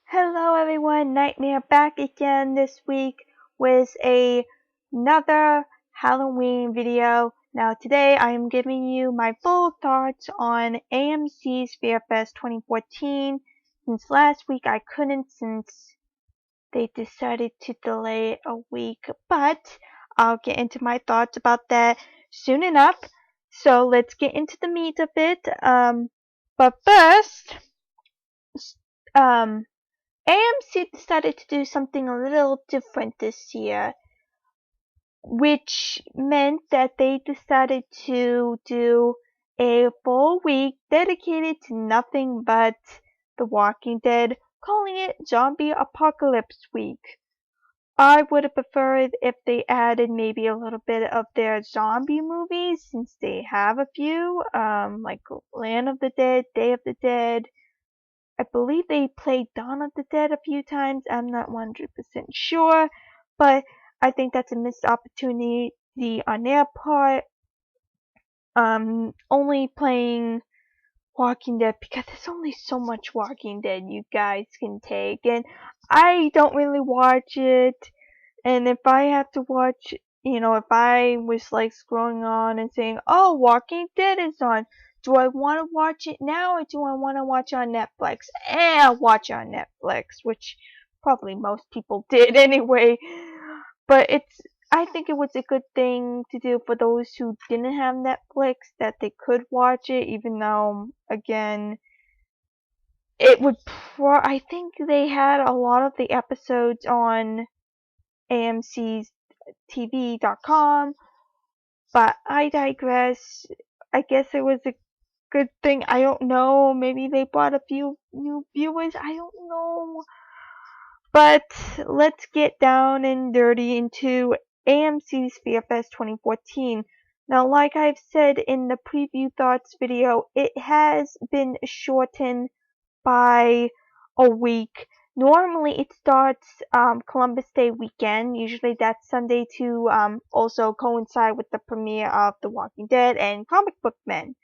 Hello everyone, Nightmare back again this week with another Halloween video. Now today I am giving you my full thoughts on AMC's Fear Fest 2014. Since last week I couldn't since they decided to delay it a week, but I'll get into my thoughts about that soon enough. So let's get into the meat of it. But first, um, AMC decided to do something a little different this year, which meant that they decided to do a full week dedicated to nothing but The Walking Dead, calling it Zombie Apocalypse Week. I would have preferred if they added maybe a little bit of their zombie movies, since they have a few, like Land of the Dead, Day of the Dead. I believe they played Dawn of the Dead a few times. I'm not 100% sure, but I think that's a missed opportunity on their part. Only playing Walking Dead because there's only so much Walking Dead you guys can take, and I don't really watch it. And if I have to watch, if I was like scrolling on and saying, "Oh, Walking Dead is on," do I want to watch it now or do I want to watch on Netflix? I'll watch on Netflix, which probably most people did anyway. But I think it was a good thing to do for those who didn't have Netflix, that they could watch it, even though, again, it would I think they had a lot of the episodes on AMC's TV.com, but I digress. I guess it was a good thing. I don't know. Maybe they brought a few new viewers. I don't know. But let's get down and dirty into AMC's Fear Fest 2014. Now, like I've said in the preview thoughts video, it has been shortened by a week. Normally it starts Columbus Day weekend. Usually that's Sunday to also coincide with the premiere of The Walking Dead and Comic Book Men.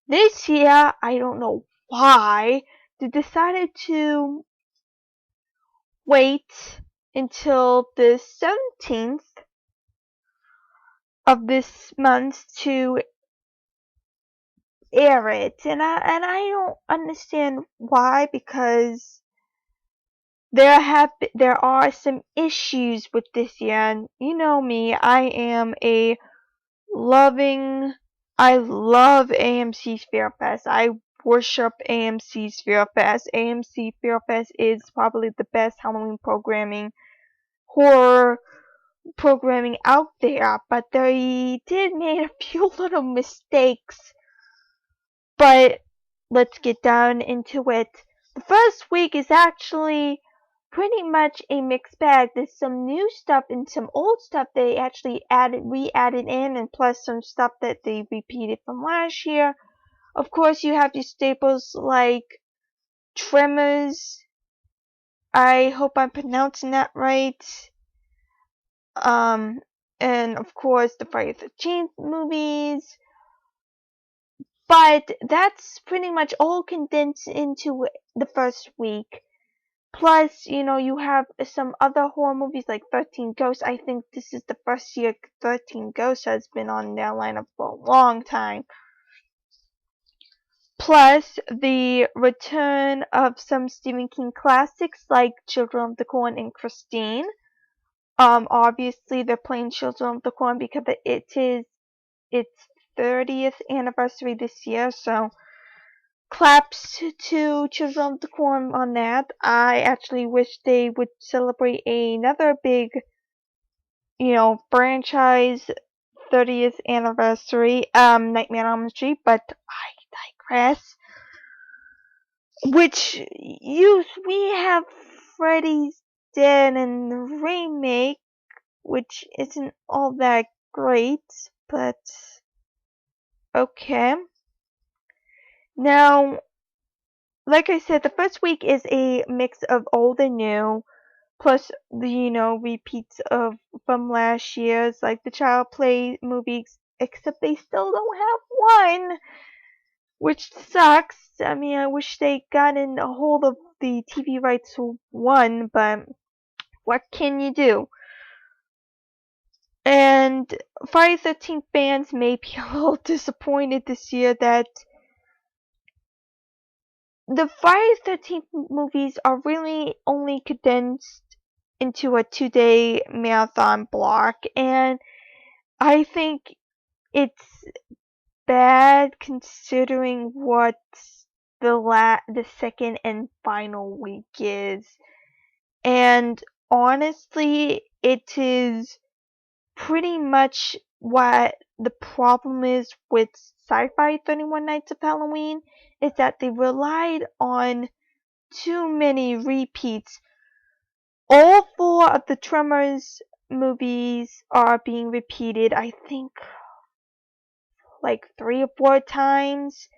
This year, I don't know why, they decided to wait until the 17th of this month to air it. And I don't understand why, because there are some issues with this year, and you know me, I love AMC's Fear Fest. I worship AMC's Fear Fest. AMC Fear Fest is probably the best Halloween horror programming out there, but they did make a few little mistakes. But let's get down into it. The first week is actually pretty much a mixed bag. There's some new stuff and some old stuff they actually re-added in, and plus some stuff that they repeated from last year. Of course, you have your staples like Tremors. I hope I'm pronouncing that right. And of course the Friday the 13th movies. But that's pretty much all condensed into the first week. Plus, you have some other horror movies like 13 Ghosts. I think this is the first year 13 Ghosts has been on their lineup for a long time. Plus, the return of some Stephen King classics like Children of the Corn and Christine. Obviously they're playing Children of the Corn because it is its 30th anniversary this year, so claps to Children of the Corn on that. I actually wish they would celebrate another big, franchise 30th anniversary, Nightmare on Elm Street, but I digress. We have Freddy's Dead and the remake, which isn't all that great, but okay. Now, like I said, the first week is a mix of old and new, plus the, repeats from last year's, like the Child Play movies, except they still don't have one, which sucks. I mean, I wish they gotten a hold of the TV rights won, but what can you do? And Friday the 13th fans may be a little disappointed this year that the Friday the 13th movies are really only condensed into a 2-day marathon block, and I think it's bad considering what the second and final week is. And honestly, it is pretty much what the problem is with Sci-Fi 31 Nights of Halloween, is that they relied on too many repeats. All 4 of the Tremors movies are being repeated, I think, like 3 or 4 times.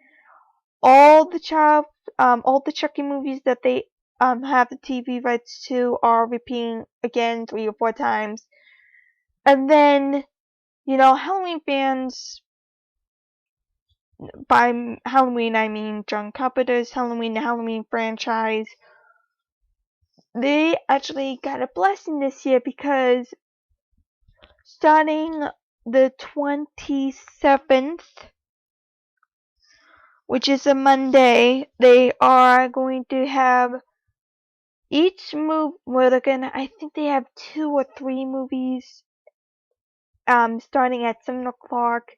All the Chucky movies that they have the TV rights to are repeating again 3 or 4 times. And then, Halloween fans, by Halloween I mean John Carpenter's Halloween, the Halloween franchise, they actually got a blessing this year because starting the 27th, which is a Monday, they are going to have each I think they have 2 or 3 movies starting at 7 o'clock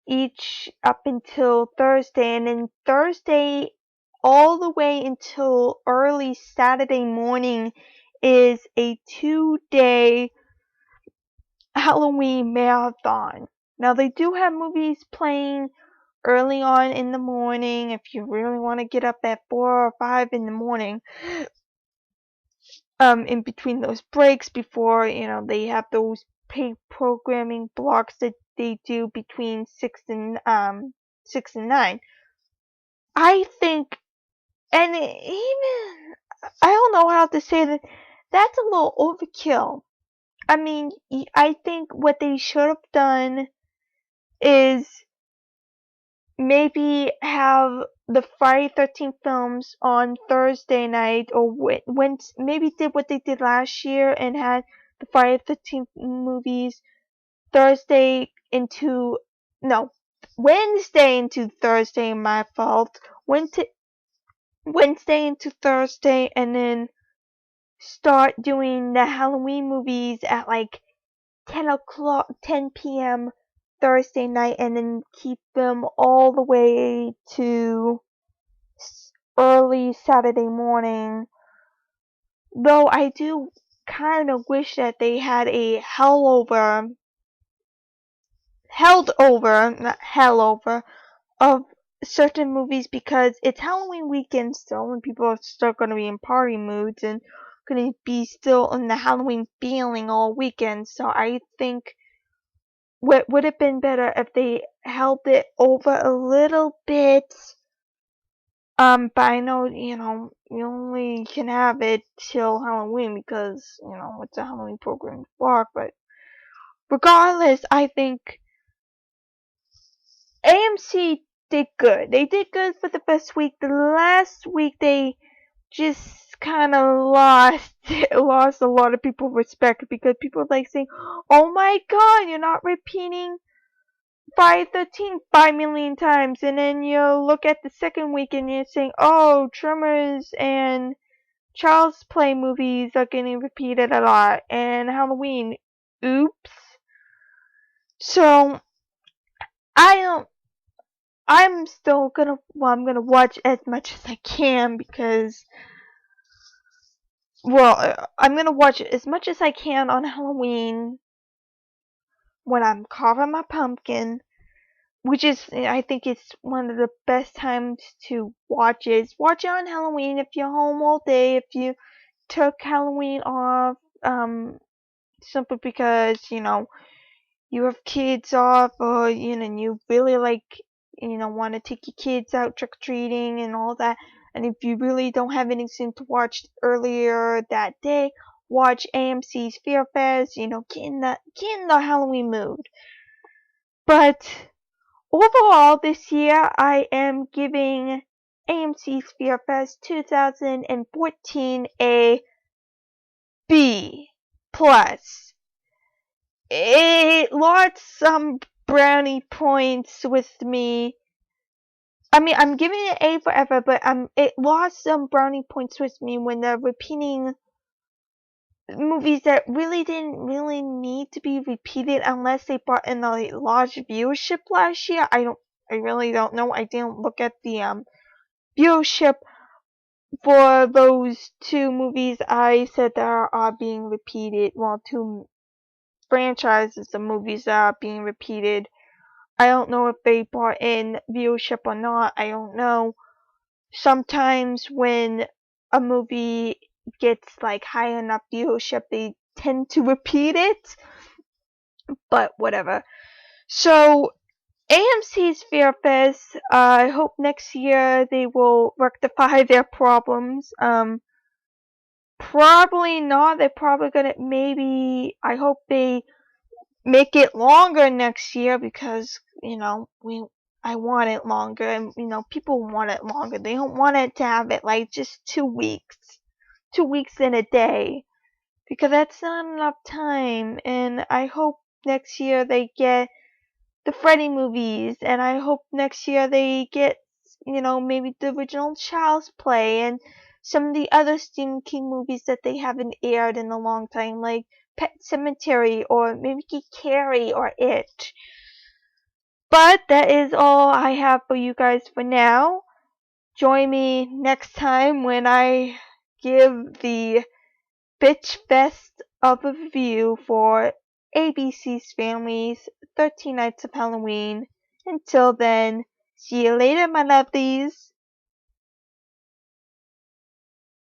each up until Thursday, and then Thursday all the way until early Saturday morning is a 2-day Halloween marathon. Now they do have movies playing early on in the morning if you really want to get up at 4 or 5 in the morning. In between those breaks before, they have those paid programming blocks that they do between 6 and 9. I think, and even, I don't know how to say that, that's a little overkill. I mean, I think what they should have done is maybe have the Friday 13th films on Thursday night, or maybe did what they did last year and had the Friday 13th movies Wednesday into Thursday, my fault. Wednesday into Thursday, and then start doing the Halloween movies at like 10 p.m. Thursday night, and then keep them all the way to early Saturday morning. Though I do kind of wish that they had a held over of certain movies, because it's Halloween weekend still, and people are still going to be in party moods and going to be still in the Halloween feeling all weekend. So I think what would have been better if they held it over a little bit. But I know, you only can have it till Halloween because, it's a Halloween program block. But regardless, I think AMC did good. They did good for the first week. The last week they just kind of lost a lot of people respect, because people like saying, "Oh my God, you're not repeating Friday 13th 5 million times," and then you look at the second week and you're saying, "Oh, Tremors and Child's Play movies are getting repeated a lot, and Halloween, oops." So I'm gonna watch as much as I can, because, I'm gonna watch as much as I can on Halloween when I'm carving my pumpkin, which is, I think it's one of the best times to watch it. Watch it on Halloween if you're home all day, if you took Halloween off, simply because, you have kids off, or, you really want to take your kids out trick-or-treating and all that. And if you really don't have anything to watch earlier that day, watch AMC's Fear Fest, get in the Halloween mood. But overall this year, I am giving AMC Sphere Fest 2014 a B plus. It lost some brownie points with me. I mean, I'm giving it A forever, but it lost some brownie points with me when they're repeating movies that really didn't really need to be repeated unless they brought in a large viewership last year. I really don't know. I didn't look at the viewership for those two movies I said that are being repeated. Well, two franchises of movies that are being repeated. I don't know if they brought in viewership or not. I don't know. Sometimes when a movie gets like high enough viewership, they tend to repeat it. But whatever. So AMC's Fear Fest, I hope next year they will rectify their problems. Probably not. They're probably gonna I hope they make it longer next year because, I want it longer and, people want it longer. They don't want it to have it like just 2 weeks. 2 weeks in a day. Because that's not enough time. And I hope next year they get the Freddy movies, and I hope next year they get, maybe the original Child's Play and some of the other Stephen King movies that they haven't aired in a long time, like Pet Sematary or maybe Carrie or It. But that is all I have for you guys for now. Join me next time when I give the Bitch Fest of a review for ABC's Family's 13 Nights of Halloween. Until then, see you later, my lovelies.